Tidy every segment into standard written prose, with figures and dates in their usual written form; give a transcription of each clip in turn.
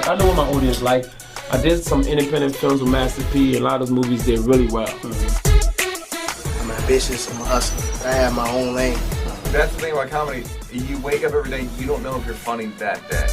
I know what my audience like. I did some independent films with Master P. A lot of those movies did really well. I'm ambitious. I'm a hustler. I have my own lane. That's the thing about comedy. You wake up every day, you don't know if you're funny that day.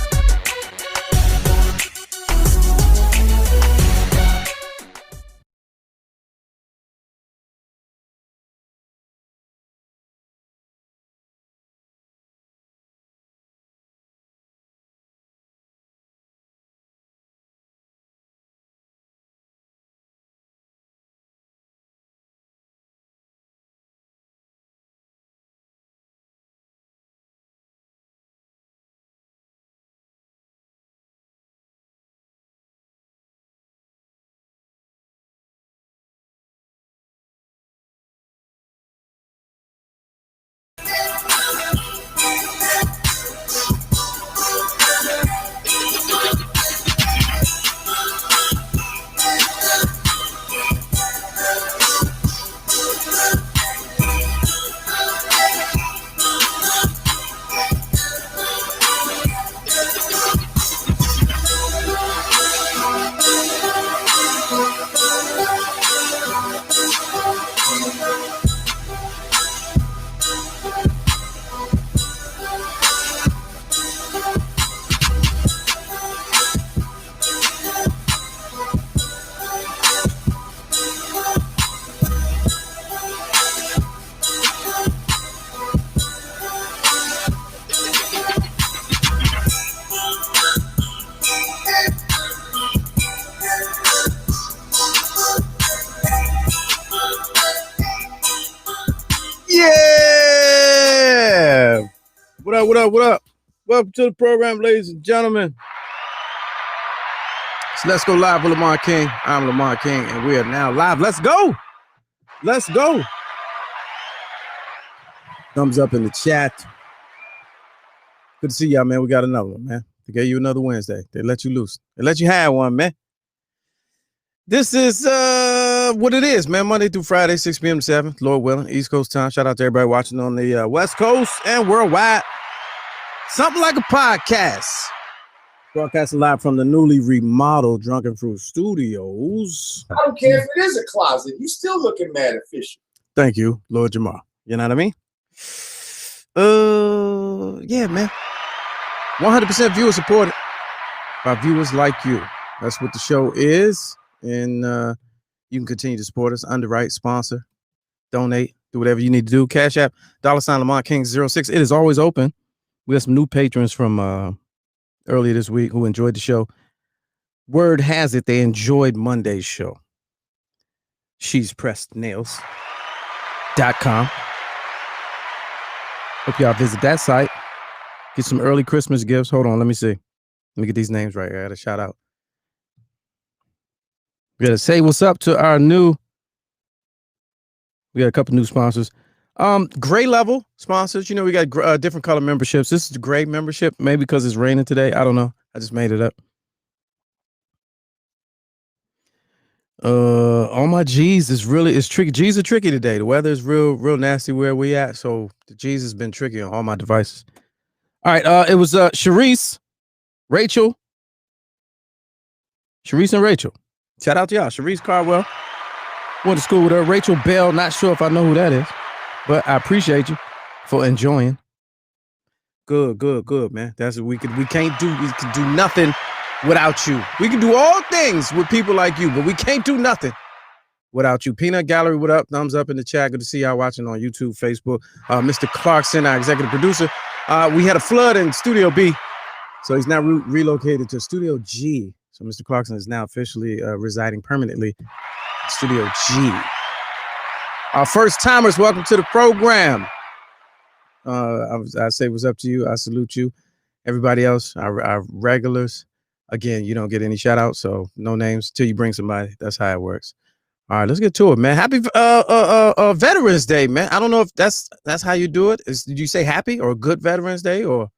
Yeah! What up, what up, what up? Welcome to the program, ladies and gentlemen. So let's go live with Lamont King. I'm Lamont King, and we are now live. Let's go! Let's go! Thumbs up in the chat. Good to see y'all, man. We got another one, man. They gave you another Wednesday. They let you loose. They let you have one, man. This is what it is, man. Monday through Friday, 6 p.m. to 7, Lord willing, East Coast time. Shout out to everybody watching on the West Coast and worldwide. Something like a podcast. Broadcasting live from the newly remodeled Drunken Fruit Studios. I don't care if it is a closet. You still looking mad efficient. Thank you, Lord Jamar. You know what I mean? Yeah, man. 100% viewer supported by viewers like you. That's what the show is. And you can continue to support us, underwrite, sponsor, donate, do whatever you need to do. Cash App, $ Lamont King 06. It is always open. We have some new patrons from earlier this week who enjoyed the show. Word has it they enjoyed Monday's show. She's Pressed Nails.com. Hope y'all visit that site. Get some early Christmas gifts. Hold on, let me see. Let me get these names right here. I got a shout out. We got to say what's up to our new. We got a couple new sponsors. Gray level sponsors. You know, we got different color memberships. This is the gray membership, maybe because it's raining today. I don't know. I just made it up. All my G's is tricky. G's are tricky today. The weather is real nasty where we at. So the G's has been tricky on all my devices. All right. It was Sharice, Rachel. Sharice and Rachel. Shout out to y'all. Sharice Cardwell. Went to school with her. Rachel Bell. Not sure if I know who that is, but I appreciate you for enjoying. Good, man. That's what we can do nothing without you. We can do all things with people like you, but we can't do nothing without you. Peanut Gallery, what up? Thumbs up in the chat. Good to see y'all watching on YouTube, Facebook. Mr. Clarkson, our executive producer. We had a flood in Studio B, so he's now relocated to Studio G. So Mr. Clarkson is now officially residing permanently in Studio G. Our first timers, welcome to the program. I say what's up to you. I salute you. Everybody else, our regulars. Again, you don't get any shout outs, so no names till you bring somebody. That's how it works. All right, let's get to it, man. Happy Veterans Day, man. I don't know if that's how you do it. Did you say happy or good Veterans Day or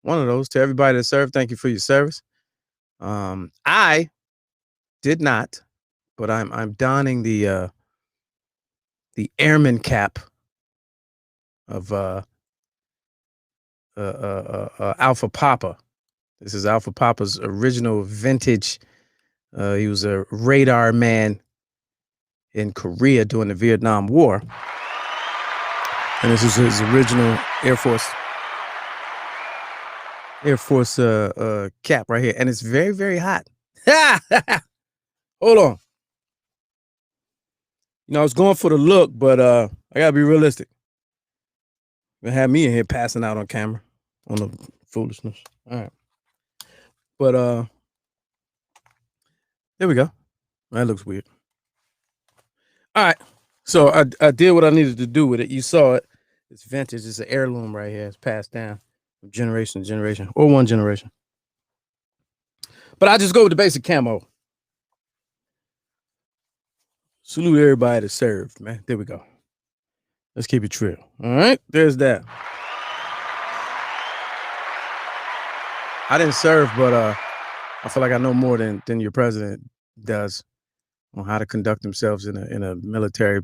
one of those? To everybody that served, thank you for your service. I did not, but I'm donning the airman cap of Alpha Papa. This is Alpha Papa's original vintage. He was a radar man in Korea during the Vietnam War. And this is his original Air Force cap right here. And it's very, very hot. Hold on. You know, I was going for the look, but I gotta be realistic. Gonna have me in here passing out on camera on the foolishness. All right. But there we go. That looks weird. All right. So I did what I needed to do with it. You saw it. It's vintage. It's an heirloom right here. It's passed down from generation to generation, or one generation. But I just go with the basic camo. Salute everybody that served, man. There we go. Let's keep it real. All right. There's that. I didn't serve, but I feel like I know more than your president does on how to conduct themselves in a military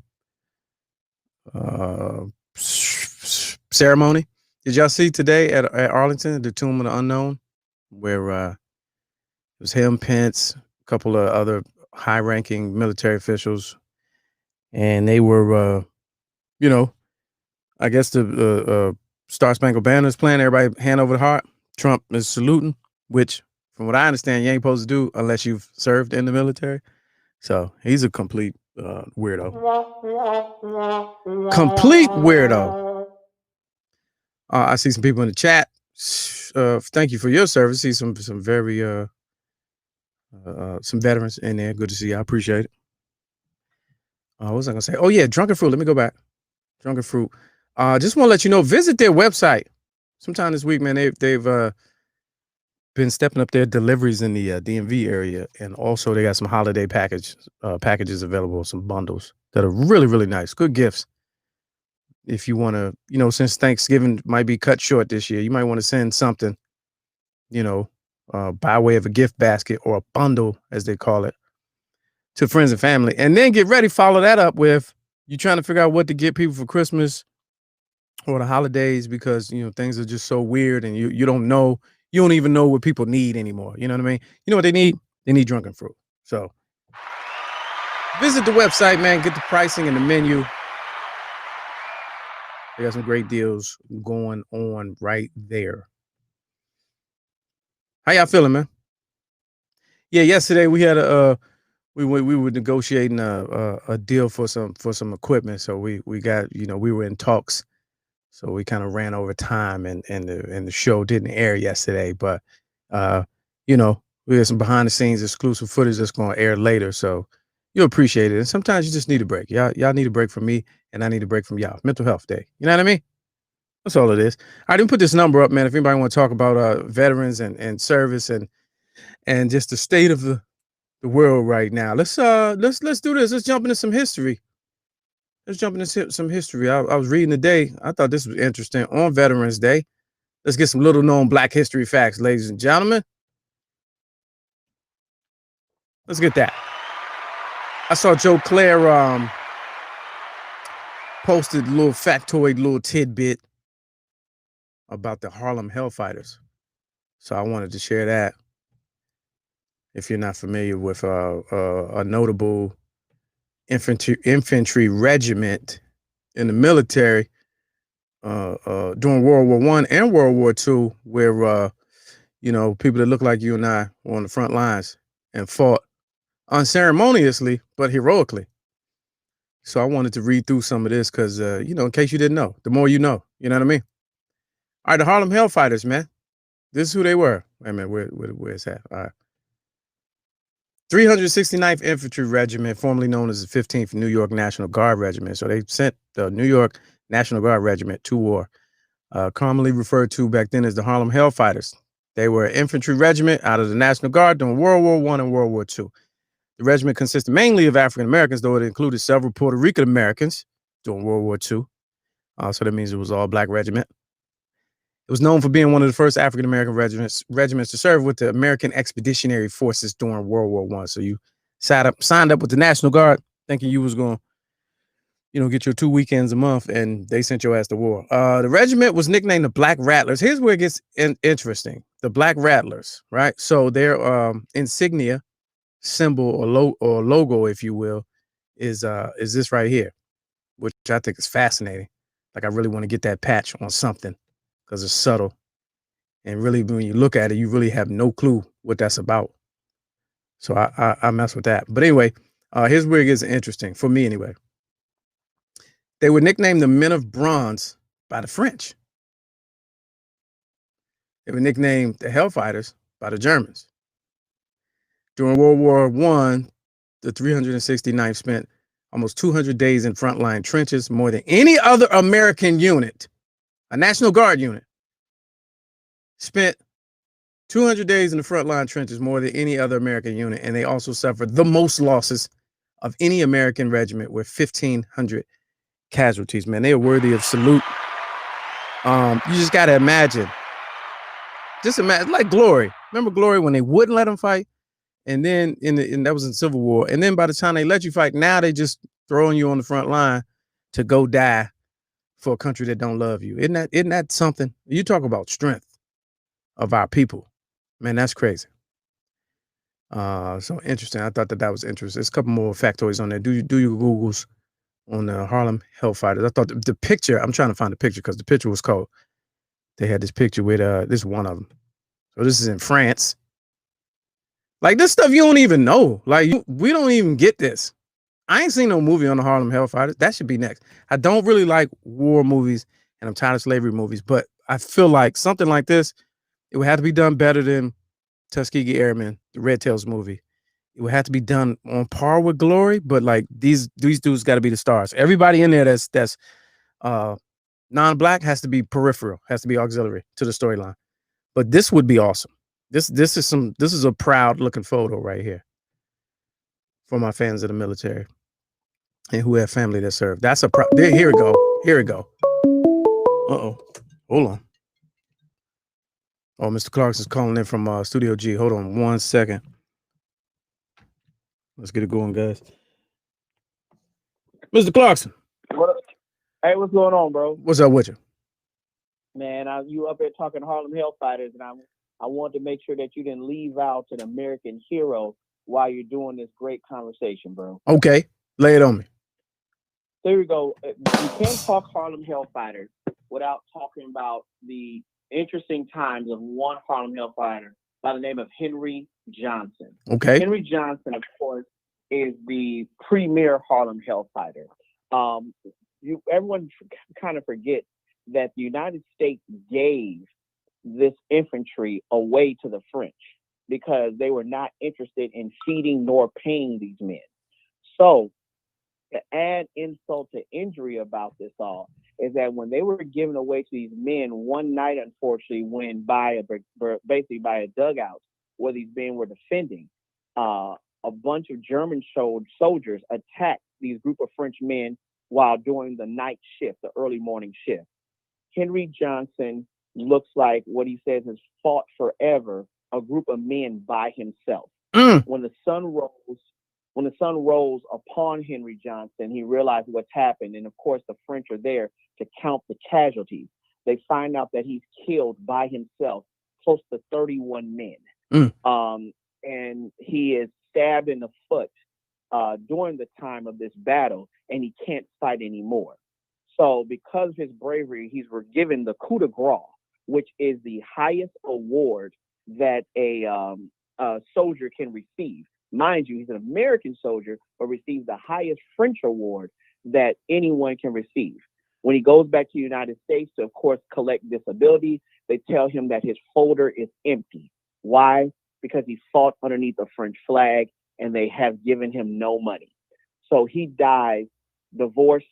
ceremony. Did y'all see today at Arlington, the Tomb of the Unknown, where it was him, Pence, a couple of other high-ranking military officials, and they were, I guess the Star Spangled Banner is playing. Everybody hand over the heart. Trump is saluting, which, from what I understand, you ain't supposed to do unless you've served in the military. So he's a complete weirdo. Complete weirdo. I see some people in the chat. Thank you for your service. See some very some veterans in there. Good to see you. I appreciate it. What was I gonna say? Oh yeah, Drunken Fruit. Let me go back. Drunken Fruit. Just want to let you know, visit their website sometime this week, man. They've been stepping up their deliveries in the DMV area, and also they got some holiday packages available, some bundles that are really, really nice. Good gifts. If you want to, since Thanksgiving might be cut short this year, you might want to send something, by way of a gift basket or a bundle, as they call it, to friends and family. And then get ready, follow that up with you trying to figure out what to get people for Christmas or the holidays, because, things are just so weird, and you don't even know what people need anymore. You know what I mean? You know what they need? They need Drunken Fruit. So visit the website, man. Get the pricing and the menu. They got some great deals going on right there. How y'all feeling, man? Yeah, yesterday we had we were negotiating a deal for some equipment. So we got, we were in talks. So we kind of ran over time, and the show didn't air yesterday, but we had some behind the scenes exclusive footage that's going to air later. So you'll appreciate it. And sometimes you just need a break. Y'all need a break from me, and I need a break from y'all. Mental health day. You know what I mean? That's all it is. I didn't put this number up, man. If anybody want to talk about veterans and service and just the state of the world right now, let's do this. Let's jump into some history. Let's jump into some history. I was reading today. I thought this was interesting. On Veterans Day, let's get some little known Black history facts, ladies and gentlemen. Let's get that. I saw Joe Claire posted a little factoid, little tidbit about the Harlem Hellfighters. So I wanted to share that. If you're not familiar with a notable infantry regiment in the military during World War I and World War II, where people that look like you and I were on the front lines and fought unceremoniously but heroically. So I wanted to read through some of this because in case you didn't know, the more you know what I mean. All right, the Harlem Hellfighters, man. This is who they were. Wait a minute, where's that? All right. 369th Infantry Regiment, formerly known as the 15th New York National Guard Regiment. So they sent the New York National Guard Regiment to war, commonly referred to back then as the Harlem Hellfighters. They were an infantry regiment out of the National Guard during World War I and World War II. The regiment consisted mainly of African Americans, though it included several Puerto Rican Americans during World War II. So that means it was all Black regiment. It was known for being one of the first African American regiments to serve with the American Expeditionary Forces during World War I. So you signed up with the National Guard thinking you was going to get your 2 weekends a month, and they sent your ass to war. The regiment was nicknamed the Black Rattlers. Here's where it gets interesting. The Black Rattlers, right? So their insignia, symbol, or logo, if you will, is this right here, which I think is fascinating. Like, I really want to get that patch on something because it's subtle. And really, when you look at it, you really have no clue what that's about. So I mess with that. But anyway, here's where it gets interesting, for me anyway. They were nicknamed the Men of Bronze by the French. They were nicknamed the Hellfighters by the Germans. During World War I, the 369th spent almost 200 days in frontline trenches, more than any other American unit. A National Guard unit spent 200 days in the frontline trenches, more than any other American unit, and they also suffered the most losses of any American regiment, with 1,500 casualties. Man, they are worthy of salute. You just got to imagine. Just imagine, like Glory. Remember Glory when they wouldn't let them fight? And then and that was in Civil War. And then by the time they let you fight, now they just throwing you on the front line to go die for a country that don't love you. Isn't that something? You talk about strength of our people. Man, that's crazy. So interesting. I thought that was interesting. There's a couple more factoids on there. Do your Googles on the Harlem Hellfighters. I thought the picture, I'm trying to find the picture because the picture was cold. They had this picture with this is one of them. So this is in France. Like, this stuff you don't even know. Like, we don't even get this. I ain't seen no movie on the Harlem Hellfighters. That should be next. I don't really like war movies, and I'm tired of slavery movies, but I feel like something like this, it would have to be done better than Tuskegee Airmen, the Red Tails movie. It would have to be done on par with Glory, but like these dudes got to be the stars. Everybody in there that's non-black has to be peripheral, has to be auxiliary to the storyline. But this would be awesome. This is a proud looking photo right here for my fans of the military and who have family that served. That's a here we go. Here we go. Uh-oh. Hold on. Oh, Mr. Clarkson's calling in from Studio G. Hold on 1 second. Let's get it going, guys. Mr. Clarkson. What up? Hey, what's going on, bro? What's up with you? Man, you up there talking Harlem Hellfighters, and I wanted to make sure that you didn't leave out an American hero while you're doing this great conversation, bro. Okay, lay it on me. There we go. You can't talk Harlem Hellfighters without talking about the interesting times of one Harlem Hellfighter by the name of Henry Johnson. Okay. Henry Johnson, of course, is the premier Harlem Hellfighter. Everyone kind of forgets that the United States gave this infantry away to the French because they were not interested in feeding nor paying these men. So to add insult to injury about this all is that when they were given away to these men one night, unfortunately, when basically by a dugout where these men were defending, a bunch of German soldiers attacked these group of French men while doing the night shift, the early morning shift. Henry Johnson looks like what he says has fought forever, a group of men by himself. When the sun rose upon Henry Johnson, he realized what's happened. And of course, the French are there to count the casualties. They find out that he's killed by himself close to 31 men. And he is stabbed in the foot during the time of this battle, and he can't fight anymore. So because of his bravery, he's given the coup de grace, which is the highest award that a soldier can receive. Mind you, he's an American soldier, but receives the highest French award that anyone can receive. When he goes back to the United States to, of course, collect disability, they tell him that his folder is empty. Why? Because he fought underneath a French flag and they have given him no money. So he dies divorced,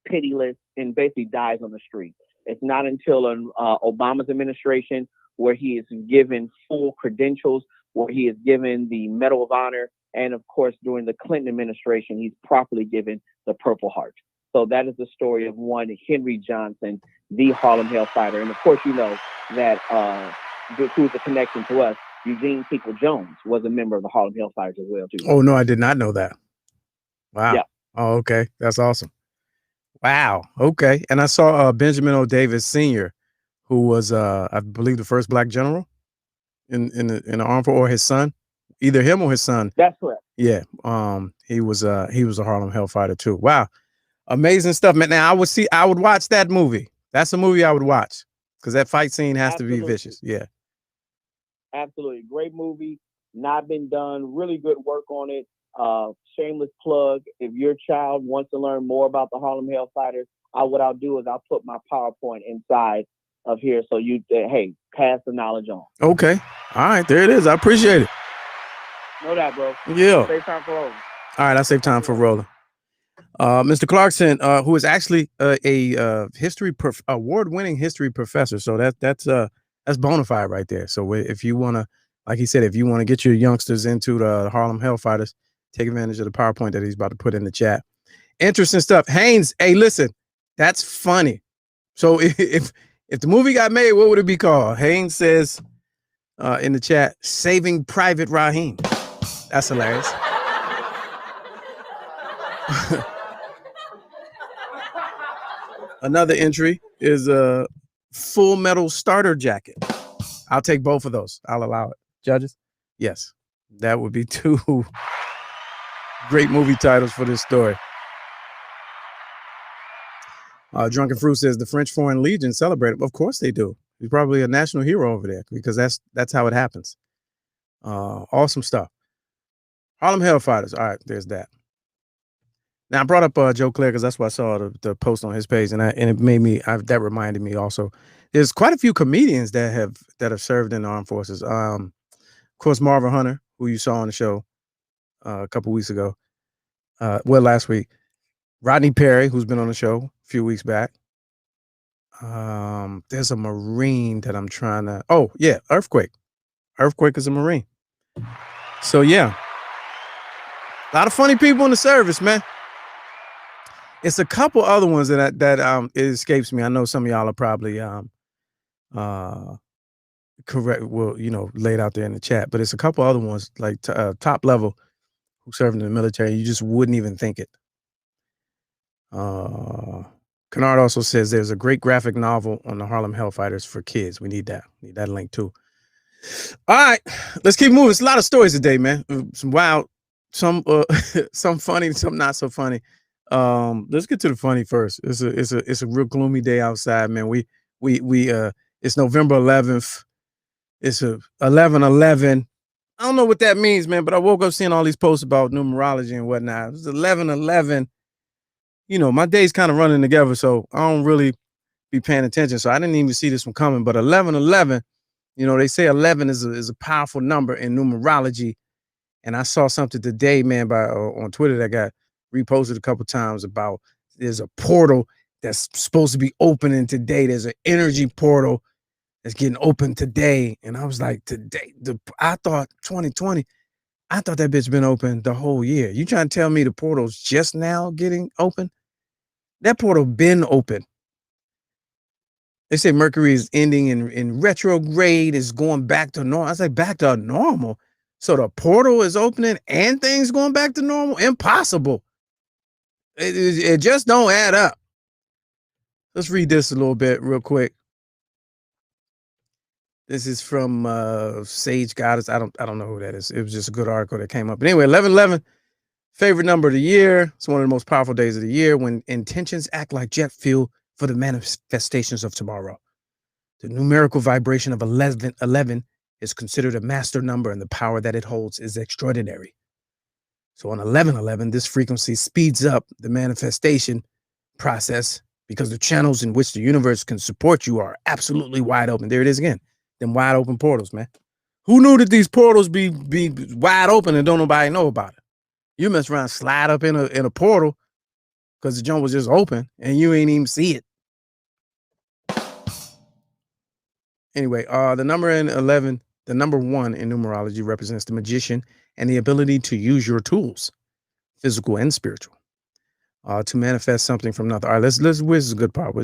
pitiless, and basically dies on the street. It's not until Obama's administration where he is given full credentials, where he is given the Medal of Honor, and of course, during the Clinton administration, he's properly given the Purple Heart. So that is the story of one Henry Johnson, the Harlem Hellfighter. And of course, you know that who's a connection to us, Eugene Peoples-Jones was a member of the Harlem Hellfighters as well, too. Oh, no, I did not know that. Wow. Yeah. Oh, okay. That's awesome. Wow. Okay. And I saw Benjamin O. Davis Sr., who was I believe the first black general in the armed force, or his son, either him or his son. That's correct. Yeah. He was a Harlem Hellfighter too. Wow. Amazing stuff, man. Now I would watch that movie. That's a movie I would watch because that fight scene has to be vicious. Yeah. Absolutely. Great movie. Not been done. Really good work on it. Shameless plug. If your child wants to learn more about the Harlem Hellfighters, what I'll do is I'll put my PowerPoint inside of here so you, hey, pass the knowledge on. Okay. All right. There it is. I appreciate it. Know that, bro. Yeah. Save time for rolling. All right. I save time for rolling. Mr. Clarkson, who is actually a history award-winning history professor, so that's bona fide right there. So if you want to, like he said, if you want to get your youngsters into the Harlem Hellfighters, take advantage of the PowerPoint that he's about to put in the chat. Interesting stuff. Haynes, hey, listen, that's funny. So if the movie got made, what would it be called? Haynes says in the chat, Saving Private Raheem. That's hilarious. Another entry is a Full Metal Starter Jacket. I'll take both of those. I'll allow it. Judges? Yes. That would be two great movie titles for this story. Drunken Fruit says the French Foreign Legion celebrate him. Of course they do. He's probably a national hero over there because that's how it happens. Awesome stuff. Harlem Hellfighters. All right, there's that. Now I brought up Joe Clair because that's what I saw the post on his page, and it made me that reminded me also. There's quite a few comedians that have served in the armed forces. Of course, Marvin Hunter, who you saw on the show a couple weeks ago, last week. Rodney Perry, who's been on the show a few weeks back. There's a Marine that I'm trying to. Oh yeah, Earthquake. Earthquake is a Marine. So yeah, a lot of funny people in the service, man. It's a couple other ones that it escapes me. I know some of y'all are probably correct. Well, laid out there in the chat, but it's a couple other ones like top level who served in the military. You just wouldn't even think it. Kennard also says there's a great graphic novel on the Harlem Hellfighters for kids. We need that. Need that link too. All right, let's keep moving. It's a lot of stories today, man. Some wild, some some funny, some not so funny. Let's get to the funny first. It's a real gloomy day outside, man. We it's November 11th. It's a 11/11. I don't know what that means, man, but I woke up seeing all these posts about numerology and whatnot. It's 11/11. My day's kind of running together, so I don't really be paying attention. So I didn't even see this one coming. But 11/11, they say 11 is a powerful number in numerology. And I saw something today, man, on Twitter that got reposted a couple times about there's a portal that's supposed to be opening today. There's an energy portal that's getting open today. And I was like, today, I thought 2020, I thought that bitch been open the whole year. You trying to tell me the portal's just now getting open? That portal been open. They say Mercury is ending in retrograde, is going back to normal. I was like, back to normal? So the portal is opening and things going back to normal? Impossible. It just don't add up. Let's read this a little bit real quick. This is from Sage Goddess. I don't know who that is. It was just a good article that came up. But anyway, 11/11, favorite number of the year. It's one of the most powerful days of the year when intentions act like jet fuel for the manifestations of tomorrow. The numerical vibration of 11 is considered a master number, and the power that it holds is extraordinary. So on 11/11, this frequency speeds up the manifestation process because the channels in which the universe can support you are absolutely wide open. There it is again, them wide open portals, man. Who knew that these portals be wide open and don't nobody know about it? You mess around, slide up in a portal because the jump was just open and you ain't even see it. Anyway, the number 1 in numerology represents the magician and the ability to use your tools, physical and spiritual, to manifest something from nothing. All right, let's. This is a good part. On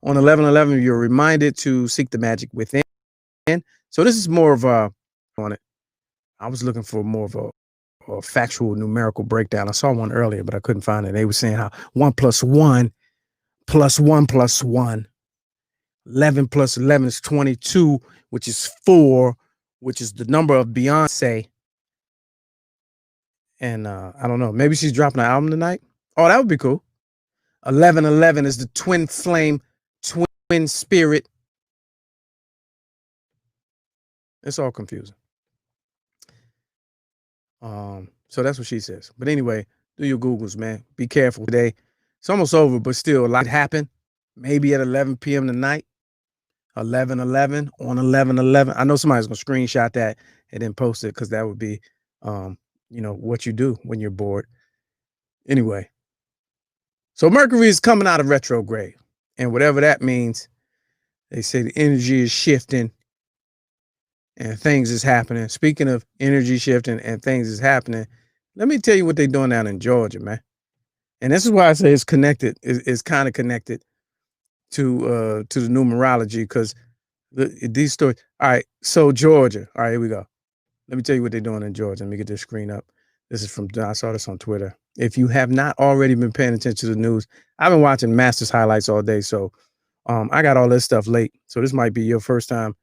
11/11, you're reminded to seek the magic within. So this is more of a on it. I was looking for more of a factual numerical breakdown. I saw one earlier, but I couldn't find it. They were saying how 1 + 1 + 1 + 1, 11 + 11 is 22, which is 4, which is the number of Beyonce. And I don't know, maybe she's dropping an album tonight. Oh, that would be cool. 1111 is the twin flame, twin spirit. It's all confusing. So that's what she says. But anyway, do your Googles, man. Be careful today. It's almost over, but still a lot happened. Maybe at 11 p.m. tonight. 11/11 on 11/11. I know somebody's gonna screenshot that and then post it because that would be, what you do when you're bored. Anyway, so Mercury is coming out of retrograde, and whatever that means, they say the energy is shifting and things is happening. Speaking of energy shifting and things is happening, let me tell you what they're doing down in Georgia, man. And this is why I say it's connected. It's kind of connected to the numerology because these stories. All right, so Georgia. All right, here we go. Let me tell you what they're doing in Georgia. Let me get this screen up. This is from, I saw this on Twitter. If you have not already been paying attention to the news, I've been watching Masters highlights all day. So I got all this stuff late. So this might be your first time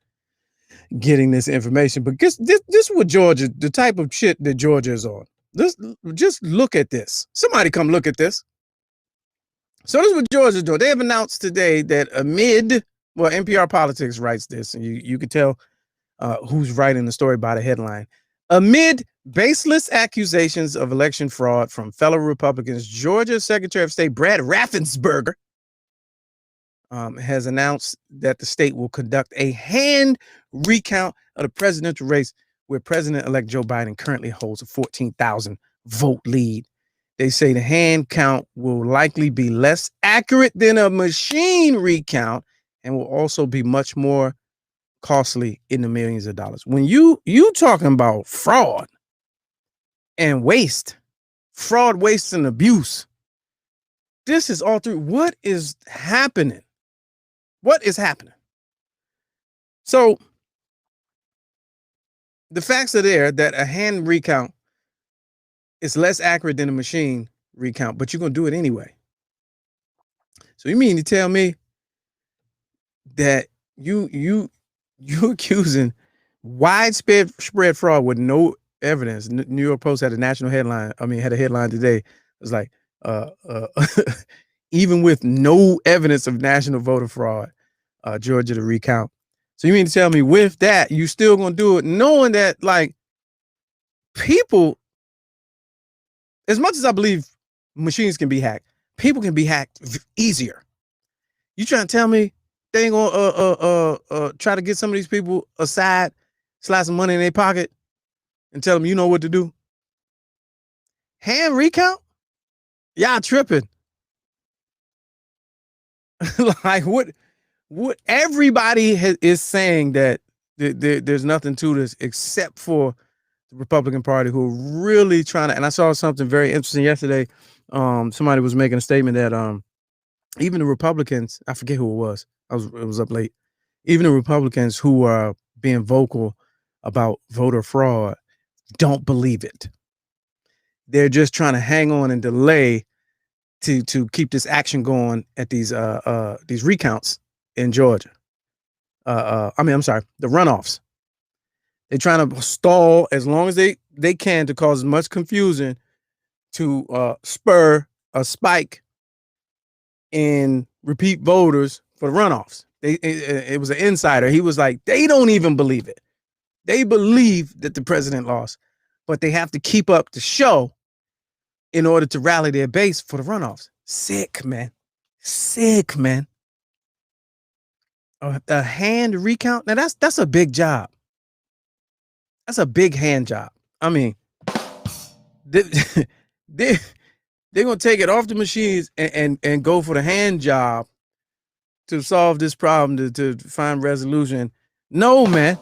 getting this information. But this is what Georgia, the type of shit that Georgia is on. Just look at this. Somebody come look at this. So this is what Georgia's doing. They have announced today that NPR Politics writes this, and you can tell who's writing the story by the headline. Amid baseless accusations of election fraud from fellow Republicans, Georgia Secretary of State Brad Raffensperger has announced that the state will conduct a hand recount of the presidential race where President-elect Joe Biden currently holds a 14,000 vote lead. They say the hand count will likely be less accurate than a machine recount and will also be much more costly in the millions of dollars. When you talking about fraud and waste, fraud, waste, and abuse, this is all through. What is happening? What is happening? So the facts are there that a hand recount is less accurate than a machine recount, but you're going to do it anyway. So you mean to tell me that you accusing widespread fraud with no evidence? New York Post had a national headline. Had a headline today. It was like, even with no evidence of national voter fraud, Georgia to recount. So you mean to tell me with that, you still gonna do it, knowing that like people, as much as I believe machines can be hacked, people can be hacked easier. You trying to tell me they ain't gonna try to get some of these people aside, slide some money in their pocket, and tell them you know what to do? Hand recount? Y'all tripping. Like what everybody is saying that there's nothing to this except for the Republican Party, who are really trying to, and I saw something very interesting yesterday. Somebody was making a statement that even the Republicans, I forget who it was. It was up late. Even the Republicans who are being vocal about voter fraud don't believe it. They're just trying to hang on and delay to keep this action going at these recounts in Georgia. The runoffs. They're trying to stall as long as they can to cause as much confusion to spur a spike in repeat voters for the runoffs. It was an insider. He was like, they don't even believe it. They believe that the president lost, but they have to keep up the show in order to rally their base for the runoffs. Sick, man. Sick, man. A hand recount? Now that's a big job. That's a big hand job. I mean, they're gonna take it off the machines and go for the hand job to solve this problem, to find resolution. No, man.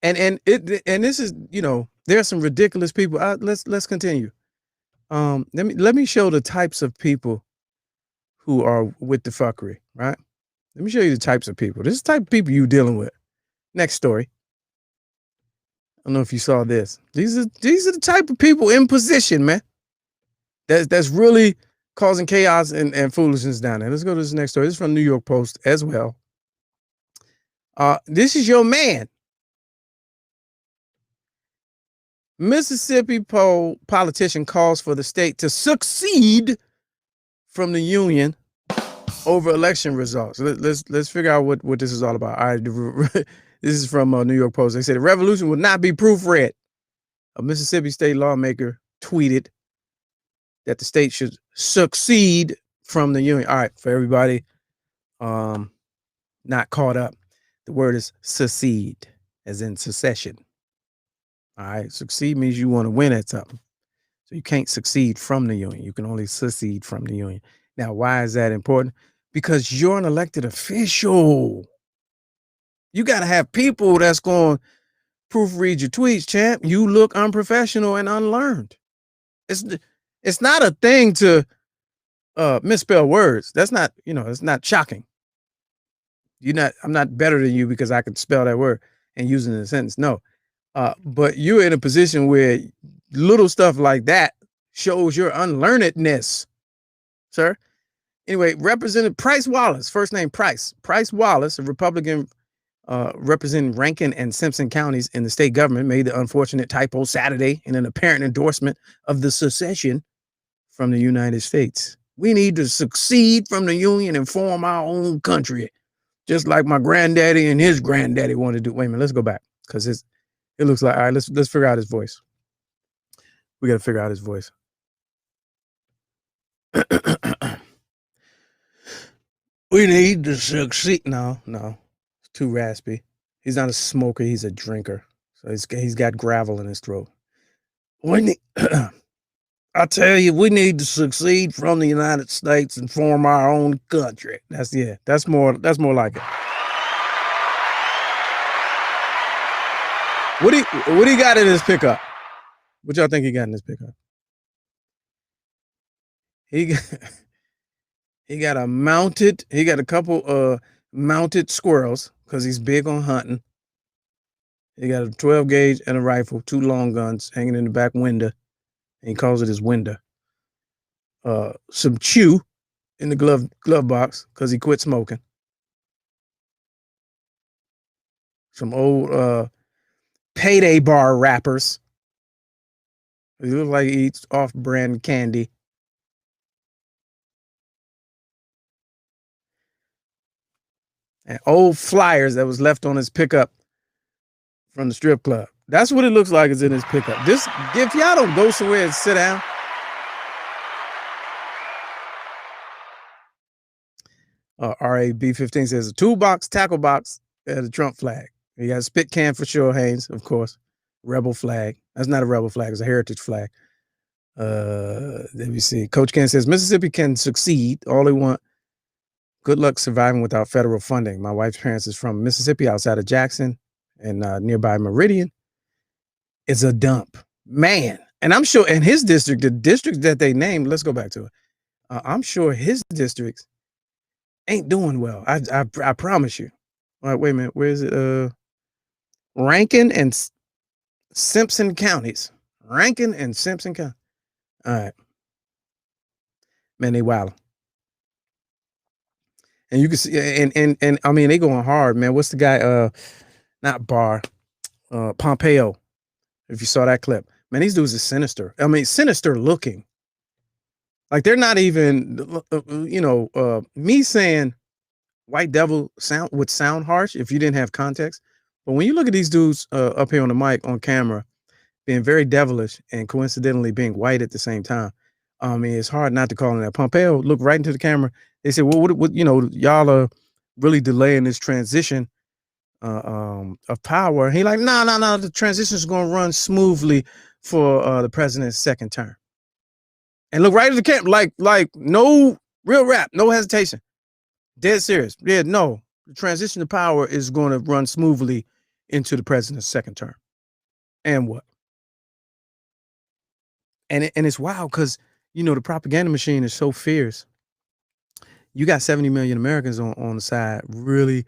And this is, there's some ridiculous people. Let's continue. Let me show the types of people who are with the fuckery, right? Let me show you the types of people. This is the type of people you're dealing with. Next story. don't know if you saw this. These are the type of people in position, man. That's really causing chaos and foolishness down there. Let's go to this next story. This is from New York Post as well. This is your man. Mississippi politician calls for the state to succeed from the union over election results. Let's figure out what this is all about. All right, this is from New York Post. They said the revolution would not be proofread. A Mississippi state lawmaker tweeted that the state should succeed from the union. All right, for everybody not caught up, the word is secede, as in secession. All right, succeed means you want to win at something. So you can't succeed from the union. You can only secede from the union. Now, why is that important? Because you're an elected official. You got to have people that's going to proofread your tweets, champ. You look unprofessional and unlearned. It's not a thing to misspell words. That's not, it's not shocking. I'm not better than you because I could spell that word and use it in a sentence. No. But you're in a position where little stuff like that shows your unlearnedness, sir. Anyway, Representative Price Wallace, first name Price Wallace, a Republican representing Rankin and Simpson counties in the state government, made the unfortunate typo Saturday in an apparent endorsement of the secession from the United States. We need to succeed from the union and form our own country, just like my granddaddy and his granddaddy wanted to do. Wait a minute, let's go back because it looks like, all right, let's figure out his voice. We got to figure out his voice. We need to succeed. No, it's too raspy. He's not a smoker. He's a drinker. So he's got gravel in his throat. I tell you, we need to succeed from the United States and form our own country. That's more like it. What do you got in his pickup? What y'all think he got in his pickup? He got a couple mounted squirrels because he's big on hunting. He got a 12 gauge and a rifle, 2 long guns hanging in the back window. And he calls it his window. Some chew in the glove box because he quit smoking. Some old payday bar wrappers. He looks like he eats off-brand candy. And old flyers that was left on his pickup from the strip club. That's what it looks like is in his pickup. If y'all don't go somewhere and sit down. RAB15 says a toolbox, tackle box, and a Trump flag. You got a spit can for sure, Haynes, of course. Rebel flag. That's not a rebel flag. It's a heritage flag. Let me see. Coach Ken says Mississippi can succeed. All they want. Good luck surviving without federal funding. My wife's parents is from Mississippi, outside of Jackson and nearby Meridian. It's a dump, man. And I'm sure in his district, the district that they named, let's go back to it. I'm sure his districts ain't doing well. I promise you. All right, wait a minute. Where is it? Rankin and Simpson counties. Rankin and Simpson County. All right. Man, they wild. And you can see, and I mean, they going hard, man. What's the guy? Not Barr, Pompeo. If you saw that clip, man, these dudes are sinister. I mean, sinister looking. Like they're not even, me saying white devil would sound harsh if you didn't have context. But when you look at these dudes up here on the mic on camera, being very devilish and coincidentally being white at the same time, I mean, it's hard not to call him that. Pompeo looked right into the camera. They said, well, what y'all are really delaying this transition of power. He like, no, the transition is going to run smoothly for the president's second term. And look right at the camera, like no real rap, no hesitation. Dead serious. Yeah, no, the transition of power is going to run smoothly into the president's second term. And what? And it's wild because, the propaganda machine is so fierce. You got 70 million Americans on the side really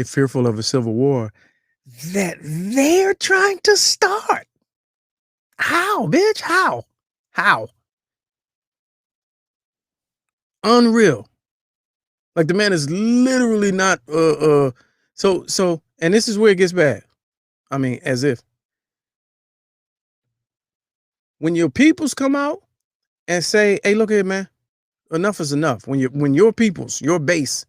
fearful of a civil war that they're trying to start. How, bitch? How? Unreal. Like the man is literally not so and this is where it gets bad. I mean, as if when your peoples come out and say, hey, look here, man, enough is enough. When your peoples, your base,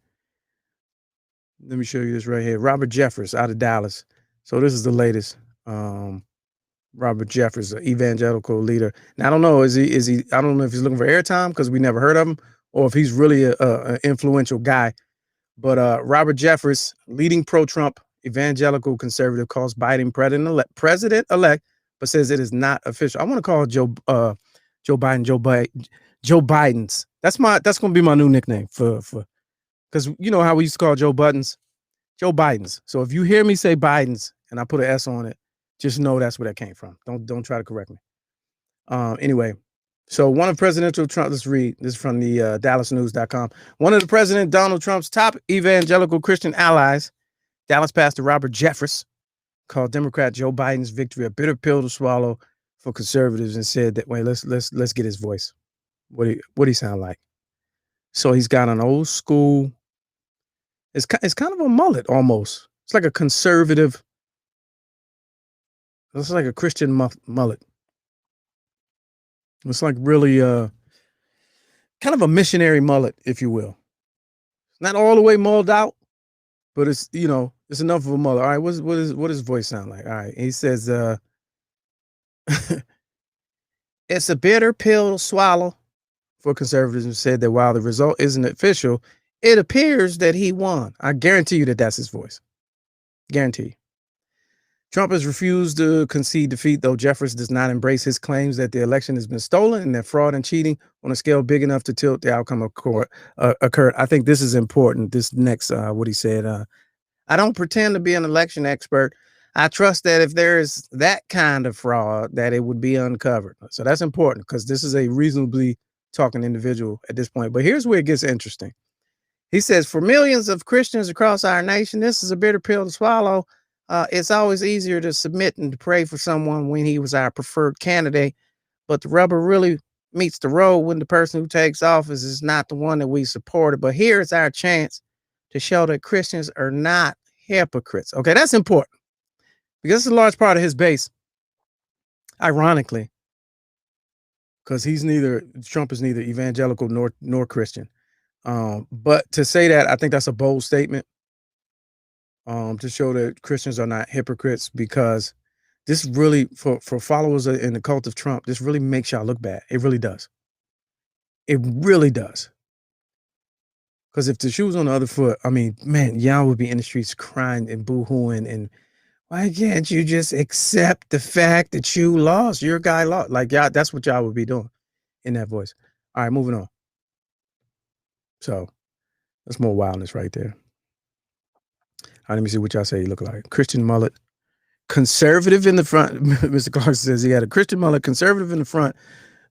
let me show you this right here. Robert Jeffers out of Dallas. So this is the latest. Robert Jeffers, an evangelical leader. Now I don't know, is he I don't know if he's looking for airtime because we never heard of him, or if he's really an influential guy. But Robert Jeffers, leading pro-Trump evangelical conservative, calls Biden president-elect, but says it is not official. I want to call Joe Biden's. That's going to be my new nickname for because you know how we used to call Joe Buttons, Joe Biden's. So if you hear me say Biden's and I put an S on it, just know that's where that came from. Don't try to correct me. Anyway. So one of presidential Trump, let's read, this is from the DallasNews.com. One of the President Donald Trump's top evangelical Christian allies, Dallas pastor Robert Jeffers, called Democrat Joe Biden's victory a bitter pill to swallow for conservatives and said that, wait, let's get his voice. What he sound like? So he's got an old school, it's kind of a mullet almost. It's like a conservative, it's like a Christian mullet. It's like really kind of a missionary mullet, if you will. Not all the way mulled out, but it's, you know, it's enough of a mullet. All right, what does his voice sound like? All right, he says, it's a bitter pill to swallow for conservatives who said that while the result isn't official, it appears that he won. I guarantee you that that's his voice. Guarantee you. Trump has refused to concede defeat, though Jeffers does not embrace his claims that the election has been stolen and that fraud and cheating on a scale big enough to tilt the outcome of court occurred. I think this is important. This next, what he said, I don't pretend to be an election expert. I trust that if there is that kind of fraud, that it would be uncovered. So that's important because this is a reasonably talking individual at this point. But here's where it gets interesting. He says, for millions of Christians across our nation, this is a bitter pill to swallow. It's always easier to submit and to pray for someone when he was our preferred candidate, but the rubber really meets the road when the person who takes office is not the one that we supported. But here's our chance to show that Christians are not hypocrites. Okay, that's important because it's a large part of his base. Ironically, because Trump is neither evangelical nor Christian. But to say that, I think that's a bold statement. To show that Christians are not hypocrites, because this really, for followers in the cult of Trump, this really makes y'all look bad. It really does. It really does. Because if the shoe was on the other foot, I mean, man, y'all would be in the streets crying and boo-hooing and why can't you just accept the fact that you lost? Your guy lost. Like, y'all, that's what y'all would be doing in that voice. All right, moving on. So that's more wildness right there. Let me see what y'all say he look like. Christian mullet, conservative in the front. Mr. Clark says he had a Christian mullet, conservative in the front,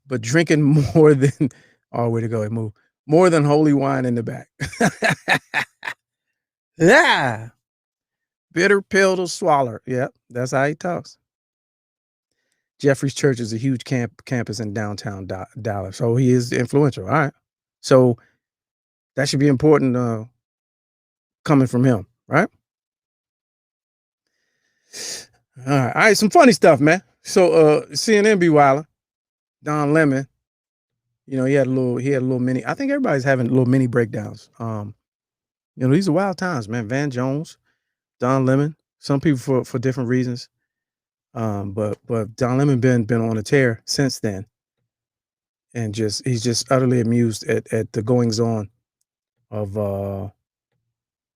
but drinking more than, oh, way to go, it moved, more than holy wine in the back. Yeah. Bitter pill to swallow. Yep, that's how he talks. Jeffrey's Church is a huge campus in downtown Dallas. So he is influential. All right. So that should be important coming from him, right? All right, some funny stuff, man. So CNN be wilding. Don Lemon, you know, he had a little mini. I think everybody's having little mini breakdowns. You know, these are wild times, man. Van Jones, Don Lemon, some people for different reasons. But Don Lemon been on a tear since then. And he's just utterly amused at the goings on of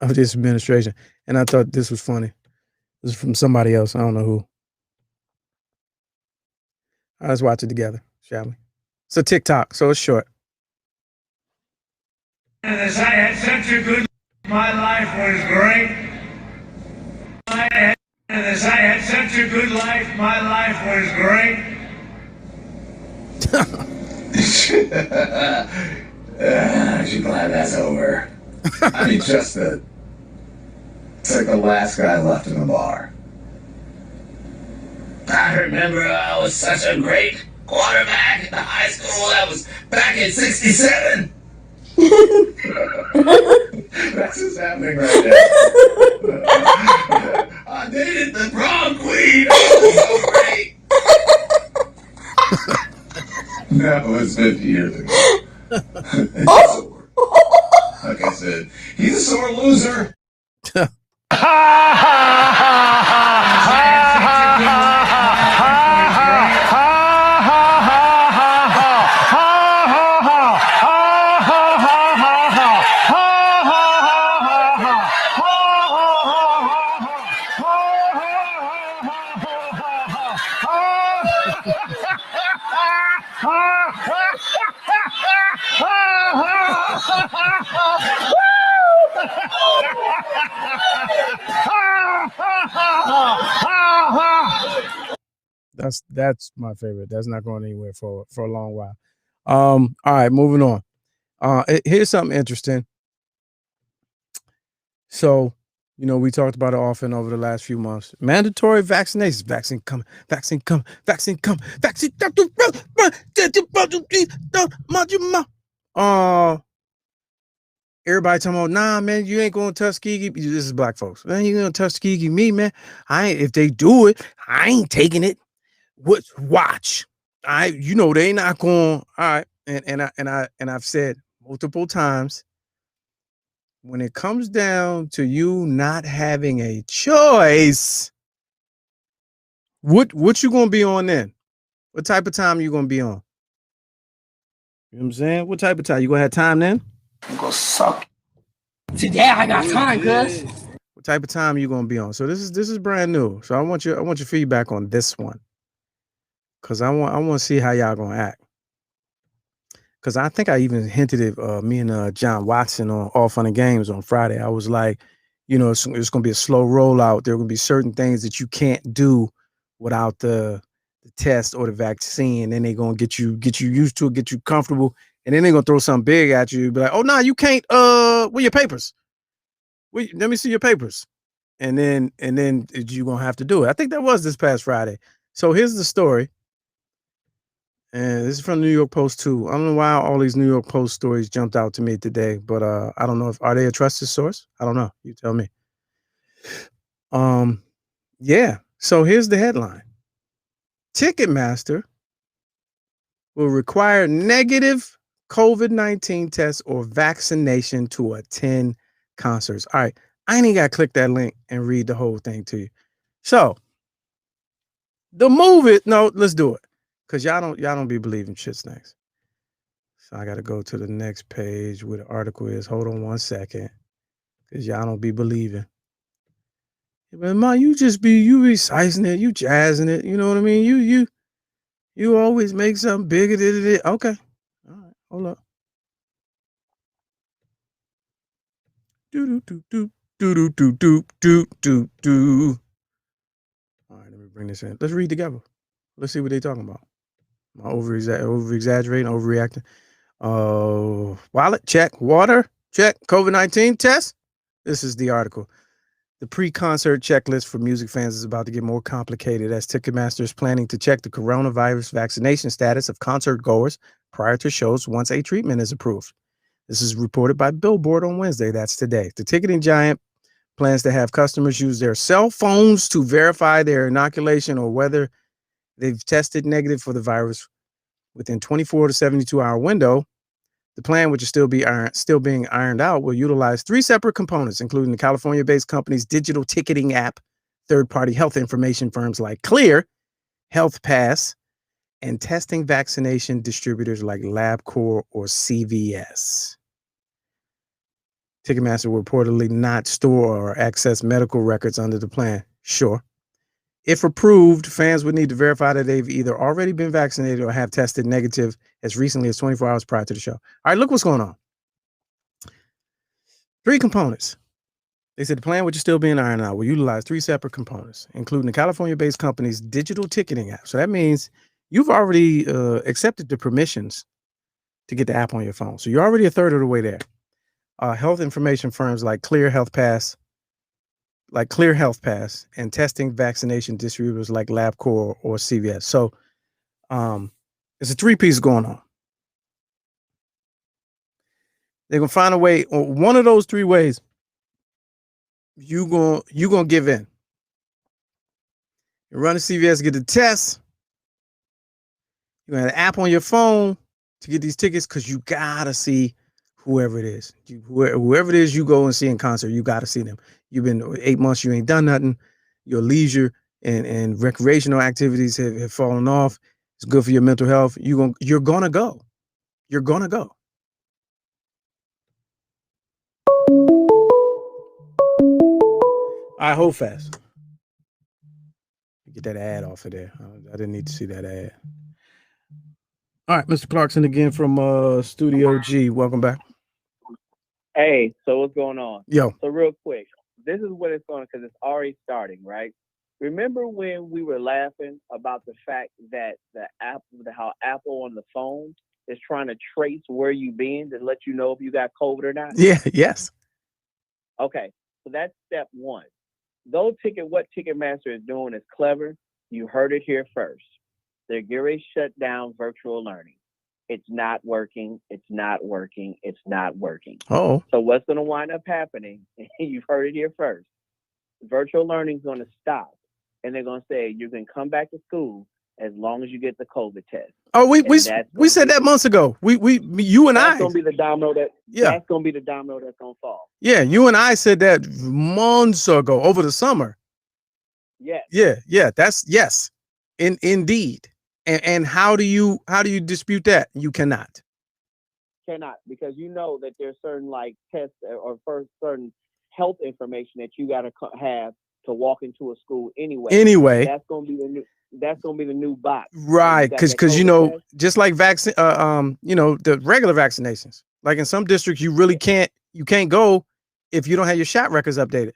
this administration. And I thought this was funny. This is from somebody else. I don't know who. All right, let's watch it together, shall we? It's a TikTok, so it's short. As I had such a good life, my life was great. As I had such a good life, my life was great. Aren't you glad that's over? I mean, it's like the last guy left in the bar. I remember I was such a great quarterback in high school. That was back in '67. That's what's happening right now. I dated the prom queen. It was so great. That was 50 years ago. It's over. Like I said, he's a sore loser. That's my favorite. That's not going anywhere for a long while. All right, moving on. Here's something interesting. So, we talked about it often over the last few months. Mandatory vaccinations. Vaccine coming. Vaccine coming. Vaccine coming. Vaccine. Everybody talking about, nah, man, you ain't gonna Tuskegee. This is black folks. Man, you gonna Tuskegee me, man? If they do it, I ain't taking it. Watch. They not going. All right. And I've said multiple times, when it comes down to you not having a choice, what you gonna be on then? What type of time you gonna be on? You know what I'm saying? What type of time? You gonna have time then? I'm gonna suck. Today I got time, cuz. What type of time you gonna be on? So this is brand new. So I want your feedback on this one. Cause I want to see how y'all gonna act. Cause I think I even hinted it, me and John Watson on All Fun and Games on Friday. I was like, it's gonna be a slow rollout. There are gonna be certain things that you can't do without the test or the vaccine. Then they're gonna get you used to it, get you comfortable, and then they're gonna throw something big at you. Be like, oh no, you can't. Where your papers? Let me see your papers. And then you're gonna have to do it. I think that was this past Friday. So here's the story. And this is from the New York Post too. I don't know why all these New York Post stories jumped out to me today, but I don't know are they a trusted source? I don't know. You tell me. Yeah. So here's the headline. Ticketmaster will require negative COVID-19 test or vaccination to attend concerts. All right. I ain't even got to click that link and read the whole thing to you. So let's do it. Cause y'all don't be believing shit snacks. So I gotta go to the next page where the article is. Hold on 1 second. Cause y'all don't be believing. But Ma, you be sizing it, you jazzing it, you know what I mean? You always make something bigger. Okay. All right, hold up. Do. All right, let me bring this in. Let's read together. Let's see what they're talking about. Am I over-exaggerating, overreacting? Wallet, check. Water, check. COVID-19 test. This is the article. The pre-concert checklist for music fans is about to get more complicated as Ticketmaster is planning to check the coronavirus vaccination status of concert goers prior to shows once a treatment is approved. This is reported by Billboard on Wednesday. That's today. The ticketing giant plans to have customers use their cell phones to verify their inoculation or whether they've tested negative for the virus within 24 to 72-hour window. The plan, which is still being ironed out, will utilize 3 separate components, including the California-based company's digital ticketing app, third-party health information firms like Clear, Health Pass, and testing vaccination distributors like LabCorp or CVS. Ticketmaster will reportedly not store or access medical records under the plan. Sure. If approved, fans would need to verify that they've either already been vaccinated or have tested negative as recently as 24 hours prior to the show. All right, look what's going on. 3 components. They said the plan, which is still being ironed out, will utilize 3 separate components, including the California-based company's digital ticketing app. So that means you've already accepted the permissions to get the app on your phone. So you're already a third of the way there. Health information firms like Clear, Health Pass, like Clear Health Pass, and testing vaccination distributors like LabCorp or CVS. So it's a three-piece going on. They're gonna find a way, or one of those three ways, you gonna give in. You run to CVS, get the test. You have an app on your phone to get these tickets because you gotta see whoever it is. Whoever it is you go and see in concert, you gotta see them. You've been 8 months, you ain't done nothing. Your leisure and recreational activities have fallen off. It's good for your mental health. You're gonna go. You're gonna go. I hold fast. Get that ad off of there. I didn't need to see that ad. All right, Mr. Clarkson again from Studio G. Welcome back. Hey, so what's going on? Yo. So real quick, this is what it's going because it's already starting, right? Remember when we were laughing about the fact that how Apple on the phone is trying to trace where you've been to let you know if you got COVID or not? Yeah, yes. Okay, so that's step one. What Ticketmaster is doing is clever. You heard it here first. They're getting ready to shut down virtual learning. It's not working. It's not working. It's not working. Oh. So what's going to wind up happening? You've heard it here first. Virtual learning is going to stop, and they're going to say you can come back to school as long as you get the COVID test. Oh, we said that months ago. You and I. That's going to be the domino that. Yeah. That's going to be the domino that's going to fall. Yeah, you and I said that months ago over the summer. Yes. Yeah. That's yes, indeed. And how do you dispute that? You cannot. Because you know that there's certain like tests or certain health information that you got to have to walk into a school anyway. That's going to be the new box. Right, because you know, just like vaccine, the regular vaccinations. Like in some districts, you really can't go if you don't have your shot records updated.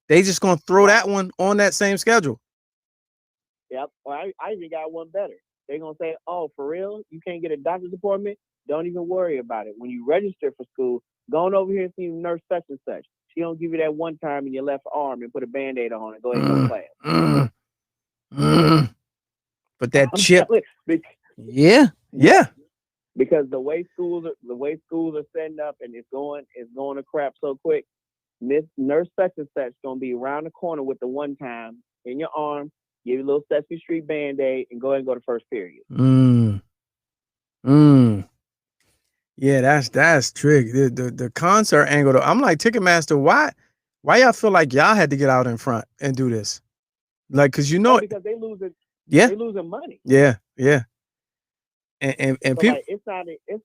They just gonna throw that one on that same schedule. Yep. Well, I even got one better. They're gonna say, "Oh, for real? You can't get a doctor's appointment? Don't even worry about it. When you register for school, go on over here and see nurse such and such. She don't give you that one time in your left arm and put a Band-Aid on and go ahead and class." But that chip, yeah. Because the way schools are setting up and it's going to crap so quick. Miss Nurse such and such gonna be around the corner with the one time in your arm, give you a little Sesame Street Band-Aid, and go ahead and go to first period. Yeah, that's tricky. The concert angle though. I'm like, Ticketmaster, why y'all feel like y'all had to get out in front and do this? Like, cause because they losing. Yeah, they're losing money. Yeah. And so people, like, it's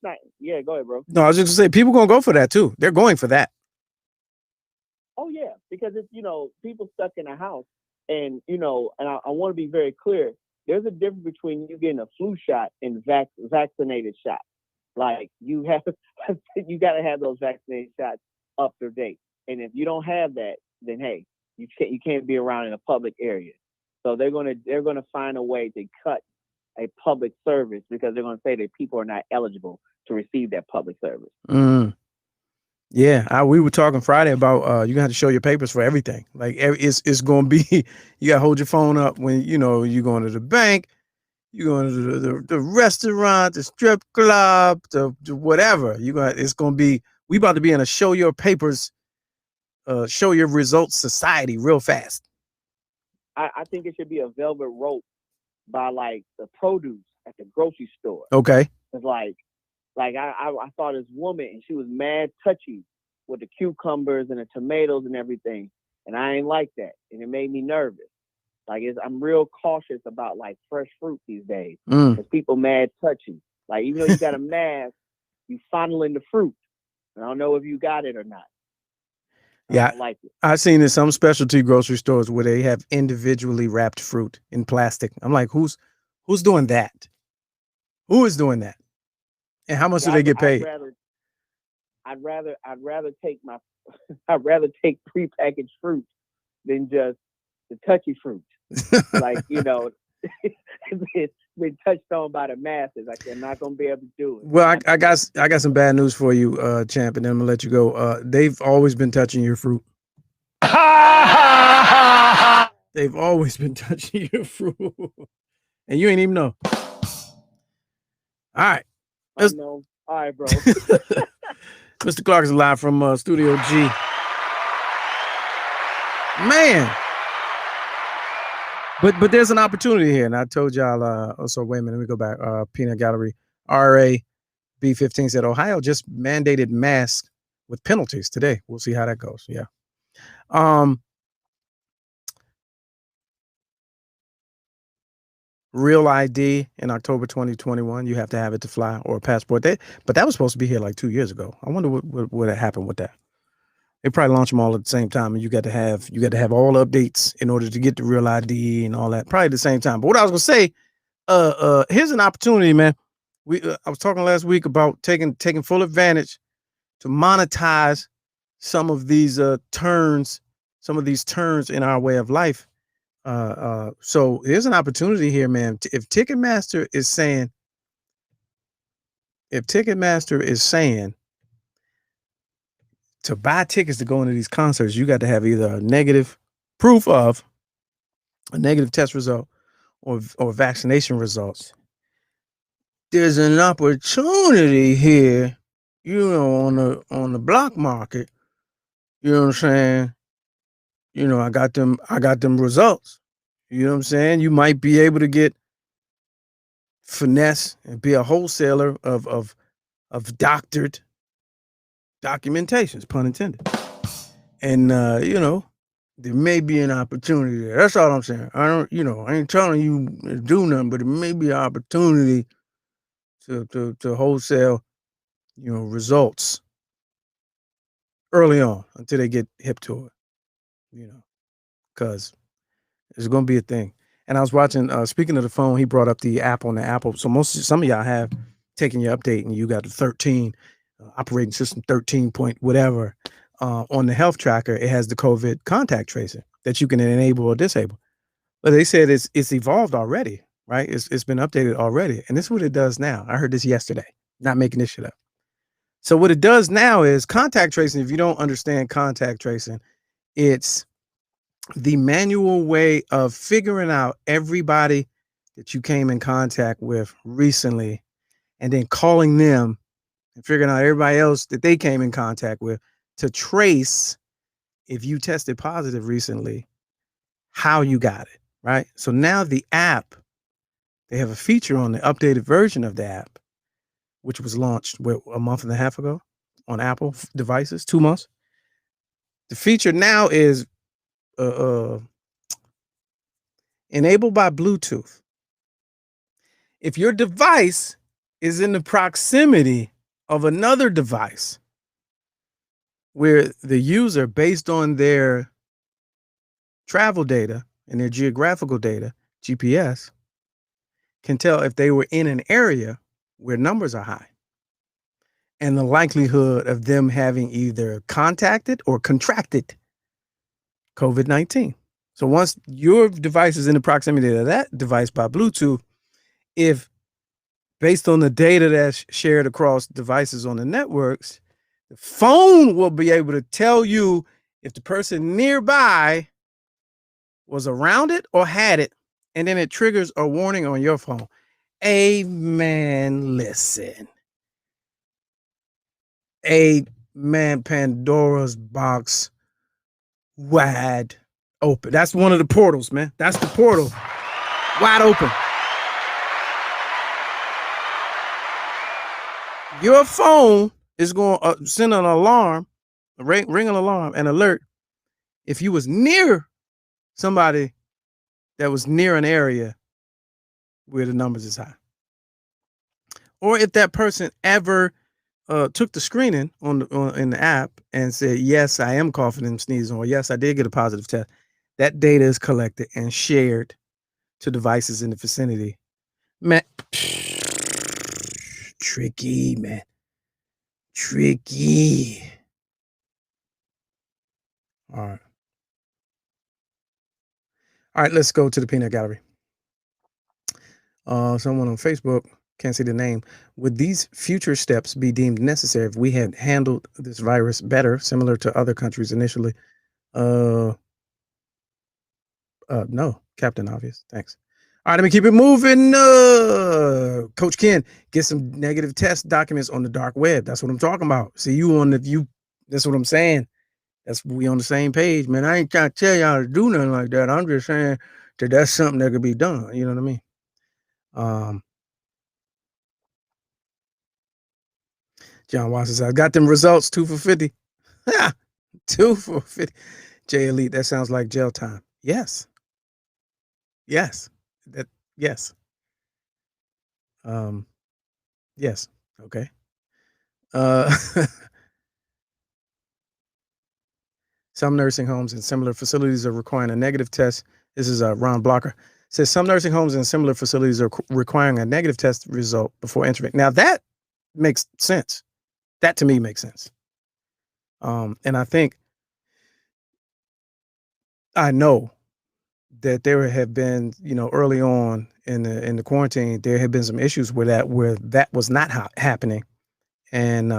not. Yeah, go ahead, bro. No, I was just gonna say people gonna go for that too. They're going for that. Oh yeah, because it's people stuck in a house, and and I want to be very clear. There's a difference between you getting a flu shot and vaccinated shot. Like you got to have those vaccinated shots up to date, and if you don't have that, then hey, you can't be around in a public area. So they're gonna find a way to cut a public service because they're gonna say that people are not eligible to receive that public service. Yeah, we were talking Friday about you got to show your papers for everything. Like it's going to be you got to hold your phone up when you're going to the bank, you're going to the restaurant, the strip club, the whatever. It's going to be we about to be in a show your papers, show your results society real fast. I think it should be a velvet rope by like the produce at the grocery store. Okay. It's like I saw this woman and she was mad touchy with the cucumbers and the tomatoes and everything. And I ain't like that. And it made me nervous. Like I'm real cautious about like fresh fruit these days. Because people mad touchy. Like even though you got a mask, you fondling the fruit. And I don't know if you got it or not. Yeah, I like it. I've seen in some specialty grocery stores where they have individually wrapped fruit in plastic. I'm like, who's doing that? Who is doing that? And how much do they get paid? I'd rather take prepackaged fruit than just the touchy fruit. Like it's been touched on by the masses. I'm not gonna be able to do it. Well, I got some bad news for you, champ, and then I'm gonna let you go. They've always been touching your fruit. They've always been touching your fruit. And you ain't even know. All right. I know. All right, bro. Mr. Clark is live from Studio G. Man. But there's an opportunity here. And I told y'all, so wait a minute, let me go back. Peanut Gallery, RA B15 said Ohio just mandated masks with penalties today. We'll see how that goes. Yeah. Real ID in October 2021. You have to have it to fly or a passport. But that was supposed to be here like 2 years ago. I wonder what happened with that. They probably launched them all at the same time, and you got to have all updates in order to get the real ID and all that. Probably at the same time. But what I was gonna say, here's an opportunity, man. I was talking last week about taking full advantage to monetize some of these turns in our way of life. So here's an opportunity here, man. If Ticketmaster is saying to buy tickets to go into these concerts, you got to have either a negative proof of a negative test result or vaccination results. There's an opportunity here, on the block market. You know what I'm saying? I got them results. You know what I'm saying? You might be able to get finesse and be a wholesaler of doctored documentations, pun intended. And there may be an opportunity there. That's all I'm saying. I ain't telling you to do nothing, but it may be an opportunity to wholesale, results early on until they get hip to it, because it's going to be a thing. And I was watching, speaking of the phone, he brought up the app on the Apple. So some of y'all have taken your update and you got the 13 operating system 13 point whatever. On the health tracker, it has the COVID contact tracing that you can enable or disable. But they said it's evolved already, right? It's been updated already. And this is what it does now. I heard this yesterday, not making this shit up. So what it does now is contact tracing. If you don't understand contact tracing, it's the manual way of figuring out everybody that you came in contact with recently and then calling them and figuring out everybody else that they came in contact with to trace if you tested positive recently, how you got it, right? So now the app, they have a feature on the updated version of the app, which was launched a month and a half ago on Apple devices, 2 months. The feature now is enabled by Bluetooth. If your device is in the proximity of another device where the user, based on their travel data and their geographical data, GPS, can tell if they were in an area where numbers are high and the likelihood of them having either contacted or contracted COVID-19. So once your device is in the proximity of that device by Bluetooth, if based on the data that's shared across devices on the networks, the phone will be able to tell you if the person nearby was around it or had it, and then it triggers a warning on your phone. Amen. Listen. Amen. Pandora's box wide open. That's one of the portals, man. That's the portal. Wide open. Your phone is going to send an alarm, ring an alarm, an alert if you was near somebody that was near an area where the numbers is high. Or if that person ever took the screening in the app and said, yes, I am coughing and sneezing, or yes, I did get a positive test, that data is collected and shared to devices in the vicinity. Man, tricky, man. Tricky. All right, let's go to the peanut gallery. Someone on Facebook, can't see the name. Would these future steps be deemed necessary if we had handled this virus better, similar to other countries initially No, Captain Obvious. Thanks. All right, let me keep it moving. Coach Ken, get some negative test documents on the dark web. That's what I'm talking about. See you on the. That's what I'm saying. We on the same page, man. I ain't trying to tell y'all to do nothing like that. I'm just saying that that's something that could be done. You know what I mean? John Watson says, I got them results 2 for 50. 2 for 50. J Elite, that sounds like jail time. Yes. Yes. Yes. Yes. Okay. Some nursing homes and similar facilities are requiring a negative test. This is Ron Blocker. Says some nursing homes and similar facilities are requiring a negative test result before entering. Now that makes sense. That to me makes sense. And I know that there have been, early on in the quarantine, there have been some issues where that was not happening, and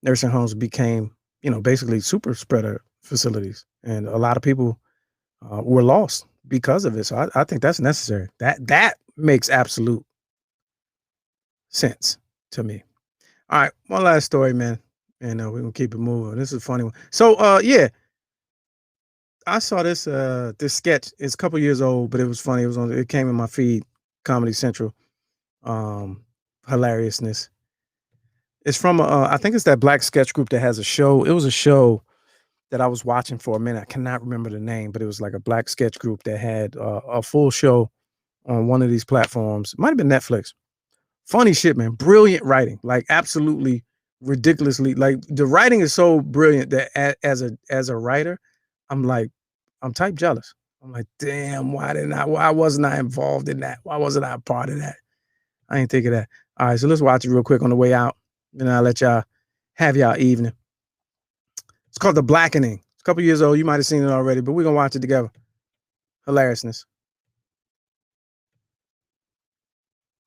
nursing homes became, basically super spreader facilities, and a lot of people were lost because of it. So I think that's necessary. That makes absolute sense to me. All right, one last story, man, and we're gonna keep it moving. This is a funny one. So yeah. I saw this sketch. It's a couple years old, but it was funny. It came in my feed, Comedy Central. Hilariousness. It's from I think it's that black sketch group that has a show. It was a show that I was watching for a minute. I cannot remember the name, but it was like a black sketch group that had a full show on one of these platforms. It might have been Netflix. Funny shit, man. Brilliant writing. Like absolutely ridiculously. Like the writing is so brilliant that as a writer, I'm type jealous. I'm like, damn, why wasn't I involved in that? Why wasn't I a part of that? I ain't think of that. All right, so let's watch it real quick on the way out. And I'll let y'all have y'all evening. It's called The Blackening. It's a couple years old. You might have seen it already, but we're going to watch it together. Hilariousness.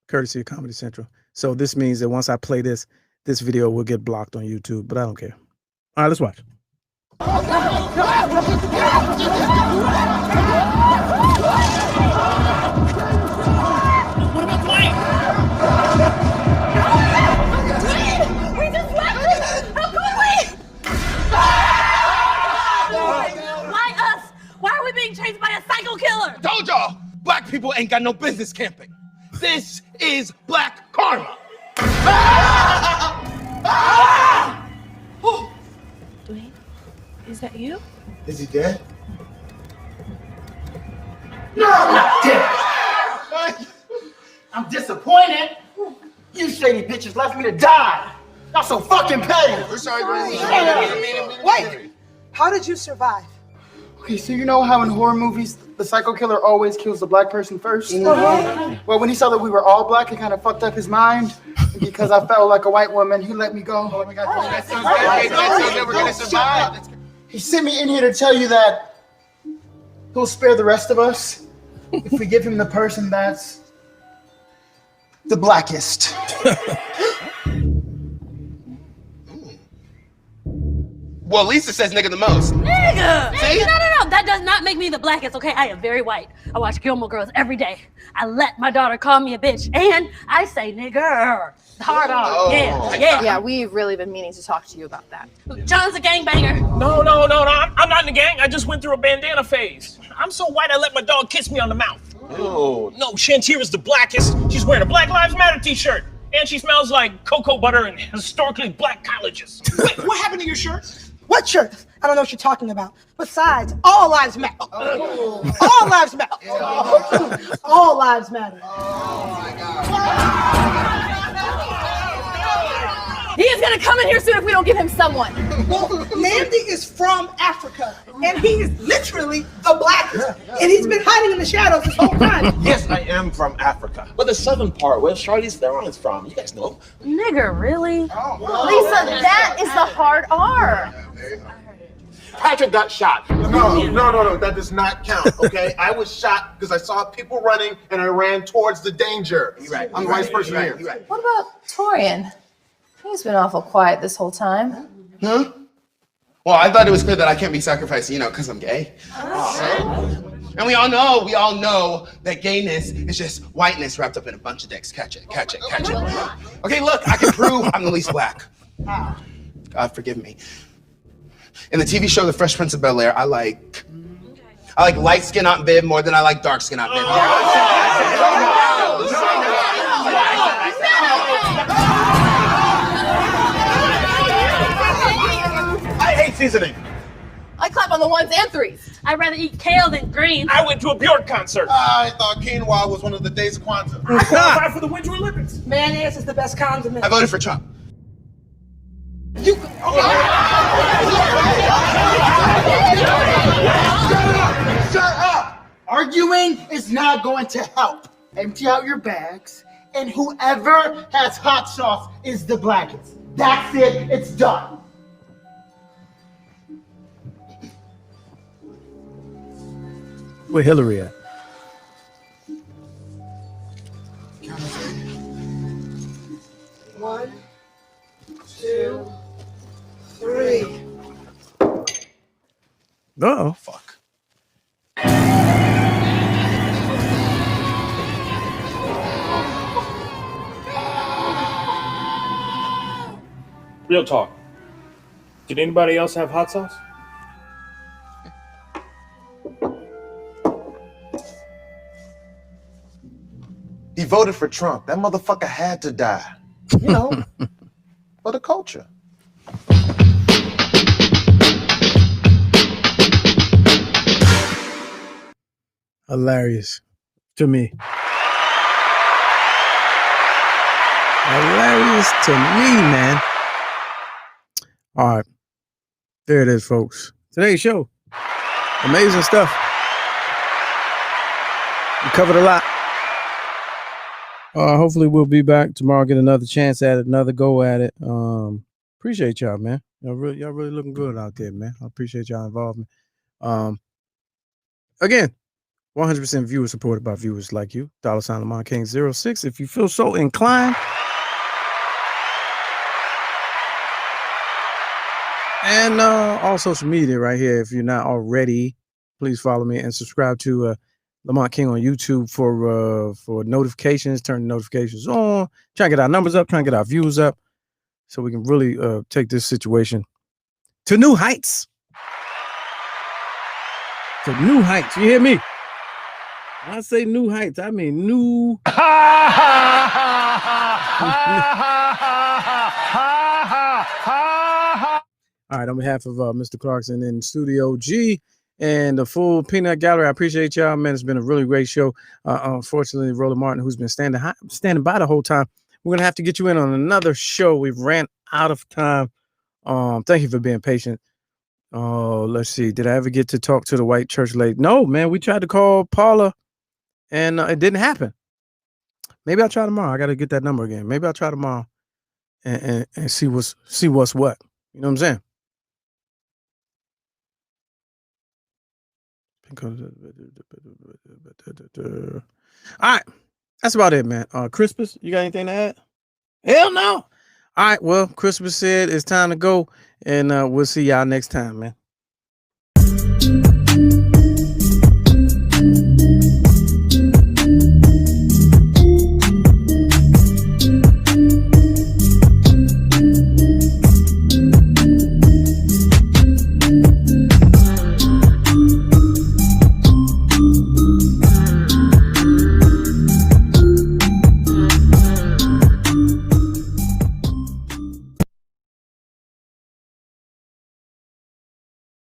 Courtesy of Comedy Central. So this means that once I play this video will get blocked on YouTube, but I don't care. All right, let's watch. We just left it! How could we? Why us? Why are we being chased by a psycho killer? Told y'all, black people ain't got no business camping. This is black karma. Dwayne, is that you? Is he dead? No, I'm not dead. I'm disappointed. You shady bitches left me to die. Y'all so fucking petty. We're sorry, Wait, how did you survive? Okay, so you know how in horror movies the psycho killer always kills the black person first? Well, when he saw that we were all black, it kind of fucked up his mind. Because I felt like a white woman, he let me go. Oh my God, that's so good. We're gonna survive. He sent me in here to tell you that he'll spare the rest of us if we give him the person that's the blackest. Well, Lisa says nigga the most. Nigga! See? No. That does not make me the blackest, okay? I am very white. I watch Gilmore Girls every day. I let my daughter call me a bitch. And I say nigger. Hard on. Oh. Yeah. Yeah, we've really been meaning to talk to you about that. John's a gangbanger. No. I'm not in the gang. I just went through a bandana phase. I'm so white I let my dog kiss me on the mouth. Oh. No, Shantira's the blackest. She's wearing a Black Lives Matter t-shirt. And she smells like cocoa butter and historically black colleges. Wait, what happened to your shirt? What shirt? I don't know what you're talking about. Besides, all lives matter. All lives matter. All lives matter. Oh my God. He is gonna come in here soon if we don't give him someone. Well, Mandy is from Africa, and he is literally the blackest. And he's been hiding in the shadows this whole time. Yes, I am from Africa. But the southern part, where Charlize Theron is from, you guys know. Nigger, really? Lisa, that is the hard R. Patrick got shot. No, that does not count, okay? I was shot because I saw people running and I ran towards the danger. Right. I'm the vice person here. What about Torian? He's been awful quiet this whole time. Huh? Well, I thought it was clear that I can't be sacrificed, you know, because I'm gay. And we all know that gayness is just whiteness wrapped up in a bunch of dicks. Catch it. Okay, look, I can prove I'm the least black. God forgive me. In the TV show The Fresh Prince of Bel-Air, I like light skin Aunt Viv more than I like dark skin Aunt Viv. I hate seasoning. I clap on the ones and threes. I'd rather eat kale than greens. I went to a Bjork concert. I thought quinoa was one of the days of Kwanzaa. I qualified for the Winter Olympics. Mayonnaise is the best condiment. I voted for Trump. Shut up! Arguing is not going to help. Empty out your bags, and whoever has hot sauce is the blackest. That's it. It's done. Where Hillary at? One, two, three. Uh-oh. Fuck. Real talk. Did anybody else have hot sauce? He voted for Trump. That motherfucker had to die. You know, for the culture. Hilarious to me. Hilarious to me, man. All right. There it is, folks. Today's show. Amazing stuff. We covered a lot. Hopefully we'll be back tomorrow, get another chance at it, another go at it. Appreciate y'all, man. Y'all really looking good out there, man. I appreciate y'all involvement. Again, 100% viewer supported by viewers like you. $ Lamont King 06. If you feel so inclined. And all social media right here. If you're not already, please follow me and subscribe to Lamont King on YouTube for notifications. Turn the notifications on. Try to get our numbers up. Try to get our views up, so we can really take this situation to new heights. To new heights. You hear me? When I say new heights, I mean new. All right, on behalf of Mr. Clarkson and Studio G and the full Peanut Gallery, I appreciate y'all, man. It's been a really great show. Unfortunately, Roland Martin, who's been standing by the whole time, we're gonna have to get you in on another show. We've ran out of time. Thank you for being patient. Let's see. Did I ever get to talk to the white church lady? No, man. We tried to call Paula, and it didn't happen. Maybe I'll try tomorrow. I got to get that number again. Maybe I'll try tomorrow and see what's what. You know what I'm saying? All right, that's about it, man. Crispus, you got anything to add? Hell no. All right, well, Crispus said it's time to go, and we'll see y'all next time, man.